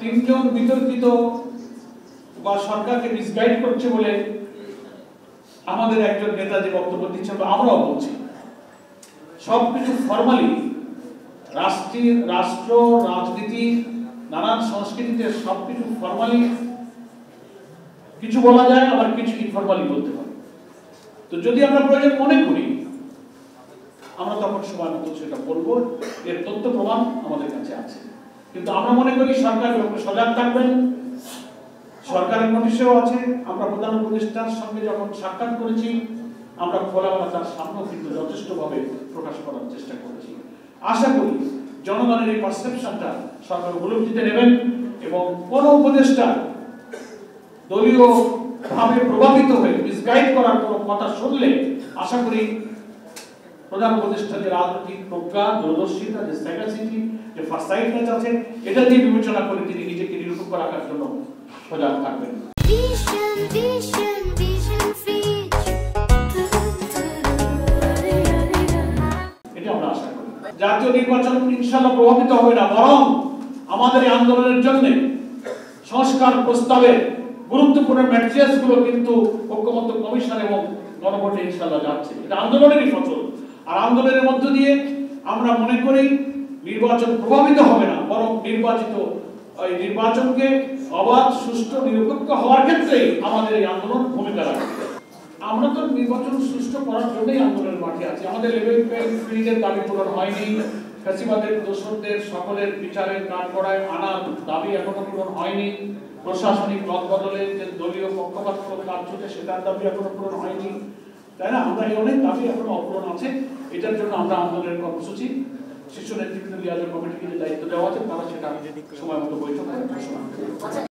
তিনজন বিতর্কিত বা সরকারকে মিসগাইড করছে বলে আমাদের একজন নেতা যে বক্তব্য দিচ্ছেন আমরাও বলছি, সবকিছু ফর্মালি রাষ্ট্র রাজনীতি নানান সংস্কৃতিতে সবকিছু ফর্মালি কিছু বলা যায়, আবার কিছু ইনফর্মালি বলতে পারে। তো যদি আমরা প্রয়োজন মনে করি আমরা তখন সময় মতো সেটা বলবো, এর তথ্য প্রমাণ আমাদের কাছে আছে। কিন্তু আমরা মনে করি সরকার সজাগ থাকবেন, সরকারের নোটিশেও আছে। আমরা প্রধান উপদেষ্টার সঙ্গে যখন সাক্ষাৎ করেছি আমরা খোলামেলা তার সামনেও কিন্তু যথেষ্টভাবে প্রকাশ করার চেষ্টা করেছি। আশা করি জনগণের এই পারসেপশনটা সরকার উপলব্ধিতে নেবেন এবং কোন উপদেষ্টা দলীয় ভাবে প্রভাবিত হয়ে মিসগাইড করার কোন কথা শুনলে আশা করি প্রধান উপদেষ্টা যে রাজনৈতিক প্রজ্ঞা, দূরদর্শিতা, যে স্যাগাসিটি, যে ফারসাইটনেস আছে, এটা দিয়ে বিবেচনা করে তিনি নিজেকে নিরূপক রাখার জন্য সজাগ থাকবেন। এটা আমরা আশা করি। জাতীয় নির্বাচন ইনশাআল্লাহ প্রভাবিত হবে না, বরং আমাদের এই আন্দোলনের জন্য সংস্কার প্রস্তাবে গুরুত্বপূর্ণ ম্যাটেরিয়ালস গুলো কিন্তু ঐক্যমত্য কমিশন এবং গণভোটে ইনশাআল্লাহ যাচ্ছে। এটা আন্দোলনেরই ফসল। আর আন্দোলনের মধ্য দিয়ে আমরা মনে করি নির্বাচন প্রভাবিত হবে না, বরং নির্বাচনকে অবাধ, সুষ্ঠু, নিরপেক্ষ হওয়ার ক্ষেত্রে আমাদের এই আন্দোলন ভূমিকা রাখবে। আমরা তো নির্বাচন সুষ্ঠু করার জন্যই আন্দোলনের মাঠে আছি। আমাদের লেভেল প্লেইং ফিল্ডের দাবি পূরণ হয়নি, ফ্যাসিবাদের দোষরদের সকলের বিচারের কাঠগড়ায় আনার দাবি এখনো পূরণ হয়নি, প্রশাসনিক রদবদলের যে দলীয় পক্ষপাত কাজ চলছে সেটার দাবি এখনো পূরণ হয়নি, তাই না? আমরা এই অনেক দাবি এখনো অপূরণ আছে। এটার জন্য আমরা আন্দোলনের কর্মসূচি শীর্ষ নেতৃবৃন্দ লিয়াজোর কমিটিকে যে দায়িত্ব দেওয়া আছে তারা সেটা সময় মতো বৈঠক করে ঘোষণা করে।